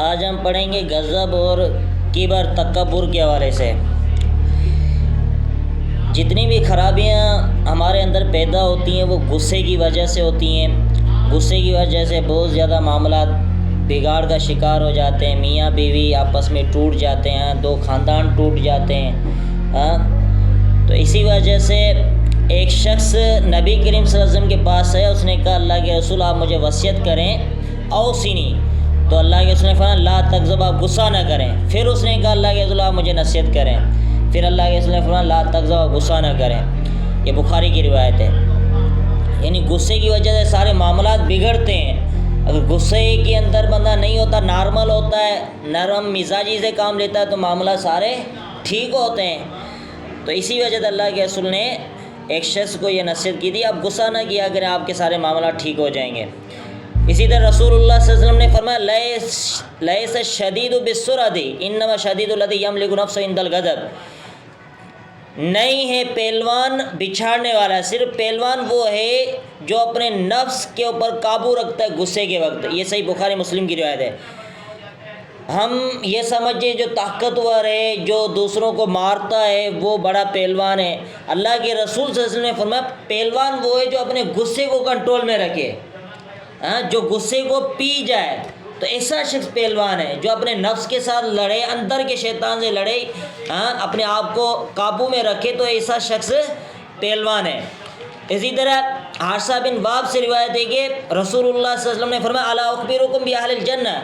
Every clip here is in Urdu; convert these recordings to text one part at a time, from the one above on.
آج ہم پڑھیں گے غضب اور کبر تکبر کے حوالے سے۔ جتنی بھی خرابیاں ہمارے اندر پیدا ہوتی ہیں وہ غصے کی وجہ سے ہوتی ہیں۔ غصے کی وجہ سے بہت زیادہ معاملات بگاڑ کا شکار ہو جاتے ہیں، میاں بیوی آپس میں ٹوٹ جاتے ہیں، دو خاندان ٹوٹ جاتے ہیں۔ تو اسی وجہ سے ایک شخص نبی کریم صلی اللہ علیہ وسلم کے پاس ہے، اس نے کہا اللہ کے رسول آپ مجھے وصیت کریں اوصنی، تو اللہ کے رسول نے فرمایا لا تغضب، آپ غصہ نہ کریں۔ پھر اس نے کہا اللہ کے رسول آپ مجھے نصیحت کریں، پھر اللہ کے رسول نے فرمایا لا تغضب، آپ غصہ نہ کریں۔ یہ بخاری کی روایت ہے۔ یعنی غصے کی وجہ سے سارے معاملات بگڑتے ہیں۔ اگر غصے کے اندر بندہ نہیں ہوتا، نارمل ہوتا ہے، نرم مزاجی سے کام لیتا ہے تو معاملات سارے ٹھیک ہوتے ہیں۔ تو اسی وجہ سے اللہ کے رسول نے ایک شخص کو یہ نصیحت کی تھی آپ غصہ نہ کیا کریں، آپ کے سارے معاملات ٹھیک ہو جائیں گے۔ اسی طرح رسول اللہ صلی اللہ علیہ وسلم نے فرمایا لیس الشدید بالسرعۃ انما الشدید الذی یملک نفسہ عند الغضب، نہیں ہے پہلوان بچھاڑنے والا، صرف پہلوان وہ ہے جو اپنے نفس کے اوپر قابو رکھتا ہے غصے کے وقت۔ یہ صحیح بخاری مسلم کی روایت ہے۔ ہم یہ سمجھیں جو طاقتور ہے، جو دوسروں کو مارتا ہے وہ بڑا پہلوان ہے۔ اللہ کے رسول صلی اللہ علیہ وسلم نے فرمایا پہلوان وہ ہے جو اپنے غصے کو کنٹرول میں رکھے، جو غصے کو پی جائے، تو ایسا شخص پہلوان ہے جو اپنے نفس کے ساتھ لڑے، اندر کے شیطان سے لڑے، اپنے آپ کو قابو میں رکھے، تو ایسا شخص پہلوان ہے۔ اسی طرح حارثہ بن واب سے روایت ہے کہ رسول اللہ صلی اللہ علیہ وسلم نے فرمایا الا اخبرکم باہل الجنہ،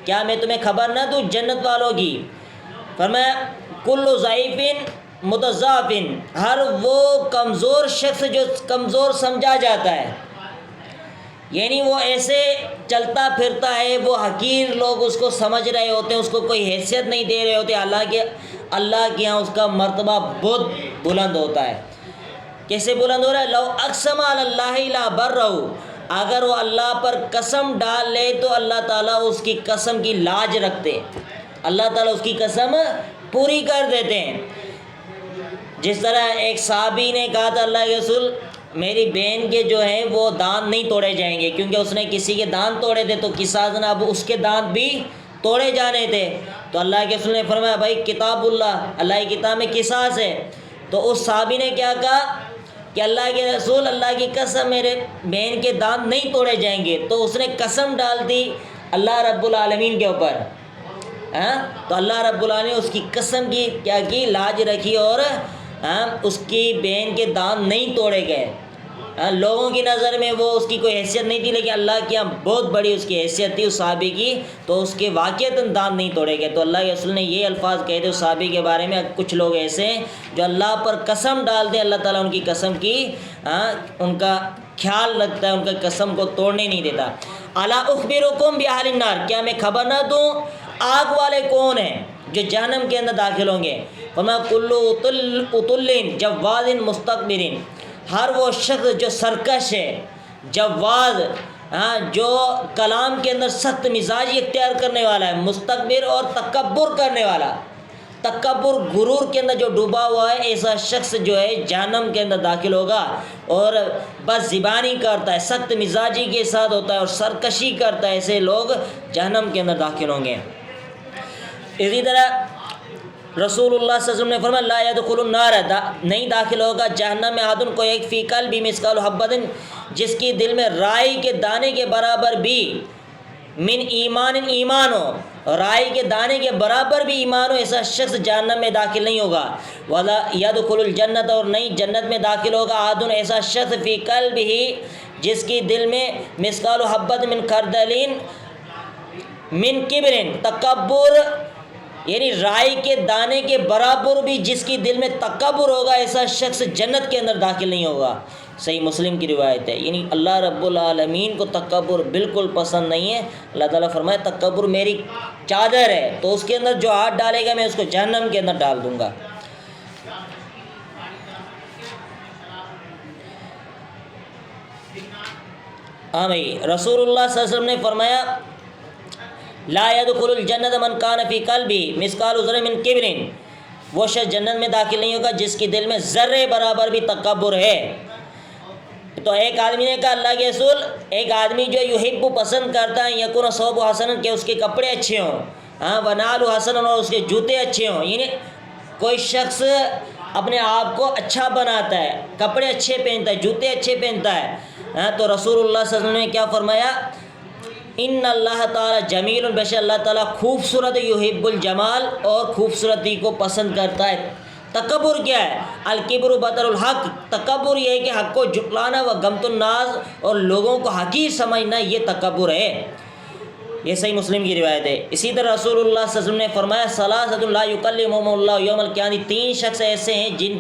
کیا میں تمہیں خبر نہ دوں جنت والوں کی؟ فرمایا کل ضعیف متضعف، ہر وہ کمزور شخص جو کمزور سمجھا جاتا ہے، یعنی وہ ایسے چلتا پھرتا ہے، وہ حقیر لوگ اس کو سمجھ رہے ہوتے ہیں، اس کو کوئی حیثیت نہیں دے رہے ہوتے، اللہ کے ہاں اس کا مرتبہ بہت بلند ہوتا ہے۔ کیسے بلند ہو رہا ہے؟ لو اقسم علی اللہ لا برہ، اگر وہ اللہ پر قسم ڈال لے تو اللہ تعالیٰ اس کی قسم کی لاج رکھتے ہیں، اللہ تعالیٰ اس کی قسم پوری کر دیتے ہیں۔ جس طرح ایک صحابی نے کہا تھا اللہ کے رسول میری بہن کے جو ہیں وہ دانت نہیں توڑے جائیں گے، کیونکہ اس نے کسی کے دانت توڑے تھے تو قصاص اب اس کے دانت بھی توڑے جانے تھے۔ تو اللہ کے رسول نے فرمایا بھائی کتاب اللہ کی کتاب میں قصاص ہے۔ تو اس صحابی نے کیا کہا کہ اللہ کے رسول اللہ کی قسم میرے بہن کے دانت نہیں توڑے جائیں گے، تو اس نے قسم ڈال دی اللہ رب العالمین کے اوپر، تو اللہ رب العالمین نے اس کی قسم کی کیا کی لاج رکھی، اور اس کی بہن کے دانت نہیں توڑے گئے۔ لوگوں کی نظر میں وہ اس کی کوئی حیثیت نہیں تھی، لیکن اللہ کے یہاں بہت بڑی اس کی حیثیت تھی اس صحابی کی، تو اس کے واقعتاً دانت نہیں توڑے گئے۔ تو اللہ کے رسول نے یہ الفاظ کہے تھے اس صحابی کے بارے میں۔ کچھ لوگ ایسے ہیں جو اللہ پر قسم ڈال دیں، اللہ تعالیٰ ان کی قسم کی ان کا خیال رکھتا ہے، ان کا قسم کو توڑنے نہیں دیتا۔ الا اخبرکم باہل النار، کیا میں خبر نہ دوں آگ والے کون ہیں جو جہنم کے اندر داخل ہوں گے؟ فرمایا کل اتل جواز مستکبر، ہر وہ شخص جو سرکش ہے، جواز، جو کلام کے اندر سخت مزاجی اختیار کرنے والا ہے، مستکبر اور تکبر کرنے والا، تکبر غرور کے اندر جو ڈوبا ہوا ہے، ایسا شخص جو ہے جہنم کے اندر داخل ہوگا۔ اور بس زبانی کرتا ہے، سخت مزاجی کے ساتھ ہوتا ہے اور سرکشی کرتا ہے، ایسے لوگ جہنم کے اندر داخل ہوں گے۔ اسی طرح رسول اللہ صلی اللہ علیہ وسلم نے فرمایا لا يدخل النار، نہیں داخل ہوگا جہنم میں احد کو ایک فی قلبی مثقال حبۃ، جس کی دل میں رائی کے دانے کے برابر بھی من ایمان ہو، رائی کے دانے کے برابر بھی ایمان ہو، ایسا شخص جہنم میں داخل نہیں ہوگا۔ ولا يدخل الجنت، اور نہیں جنت میں داخل ہوگا احد ایسا شخص فی قلبہ، جس کی دل میں مثقال حبۃ من خردل من کبر، تکبر یعنی رائی کے دانے کے برابر بھی جس کی دل میں تکبر ہوگا، ایسا شخص جنت کے اندر داخل نہیں ہوگا۔ صحیح مسلم کی روایت ہے۔ یعنی اللہ رب العالمین کو تکبر بالکل پسند نہیں ہے۔ اللہ تعالیٰ فرمائے تکبر میری چادر ہے، تو اس کے اندر جو ہاتھ ڈالے گا میں اس کو جہنم کے اندر ڈال دوں گا۔ بھائی رسول اللہ صلی اللہ علیہ وسلم نے فرمایا لا يدخل الجنت من کان فی قلبہ مثقال ذرہ من کبر، وہ شخص جنت میں داخل نہیں ہوگا جس کی دل میں ذرے برابر بھی تکبر ہے۔ تو ایک آدمی نے کہا اللہ کے رسول ایک آدمی جو یحب پسند کرتا ہے یکون ثوب حسن کہ اس کے کپڑے اچھے ہوں، ہاں ونال حسن اور اس کے جوتے اچھے ہوں، یعنی کوئی شخص اپنے آپ کو اچھا بناتا ہے، کپڑے اچھے پہنتا ہے، جوتے اچھے پہنتا ہے، ہاں تو رسول اللہ صلی اللہ علیہ وسلم نے کیا فرمایا، ان اللہ تعالیٰ جمیل، بے شک اللہ تعالیٰ خوبصورت، یحب الجمال اور خوبصورتی کو پسند کرتا ہے۔ تکبر کیا ہے؟ الکبر بطر الحق، تکبر یہ ہے کہ حق کو جھٹلانا، و غمط الناس اور لوگوں کو حقیر سمجھنا، یہ تکبر ہے۔ یہ صحیح مسلم کی روایت ہے۔ اسی طرح رسول اللہ صلی اللہ علیہ وسلم نے فرمایا ثلاثۃ لا یکلمہم اللہ یوم القیامہ، تین شخص ایسے ہیں جن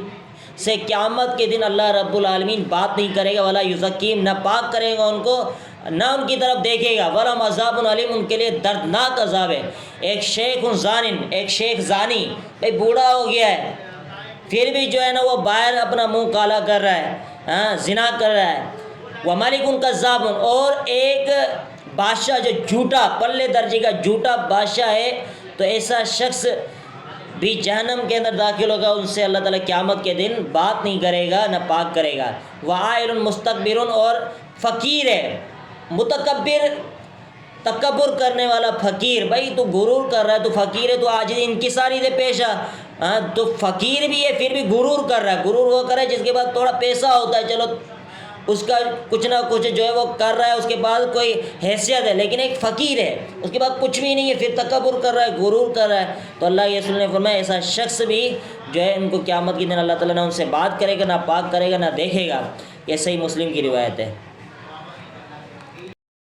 سے قیامت کے دن اللہ رب العالمین بات نہیں کرے گا، ولا یزکیم، نہ پاک کرے گا ان کو، نہ ان کی طرف دیکھے گا، ولہم عذاب علیم، ان کے لیے دردناک عذاب ہے۔ ایک شیخ زانن، ایک شیخ زانی، بھائی بوڑھا ہو گیا ہے پھر بھی جو ہے نا وہ باہر اپنا منہ کالا کر رہا ہے، ہاں زنا کر رہا ہے۔ وملک کذاب، اور ایک بادشاہ جو جھوٹا، پلے درجے کا جھوٹا بادشاہ ہے، تو ایسا شخص بھی جہنم کے اندر داخل ہوگا، ان سے اللہ تعالیٰ قیامت کے دن بات نہیں کرے گا، نہ پاک کرے گا۔ وعائل مستکبر، اور فقیر ہے، متکبر تکبر کرنے والا فقیر، بھائی تو غرور کر رہا ہے، تو فقیر ہے، تو عاجز انکساری سے پیش آ، ہاں تو فقیر بھی ہے پھر بھی غرور کر رہا ہے۔ غرور وہ کر رہا ہے جس کے بعد تھوڑا پیسہ ہوتا ہے، چلو اس کا کچھ نہ کچھ جو ہے وہ کر رہا ہے، اس کے بعد کوئی حیثیت ہے، لیکن ایک فقیر ہے اس کے بعد کچھ بھی نہیں ہے، پھر تکبر کر رہا ہے، غرور کر رہا ہے، تو اللہ کے رسول نے فرمایا ایسا شخص بھی جو ہے ان کو قیامت کے دن اللہ تعالیٰ نہ ان سے بات کرے گا، نہ پاک کرے گا، نہ دیکھے گا۔ یہ صحیح مسلم کی روایت ہے۔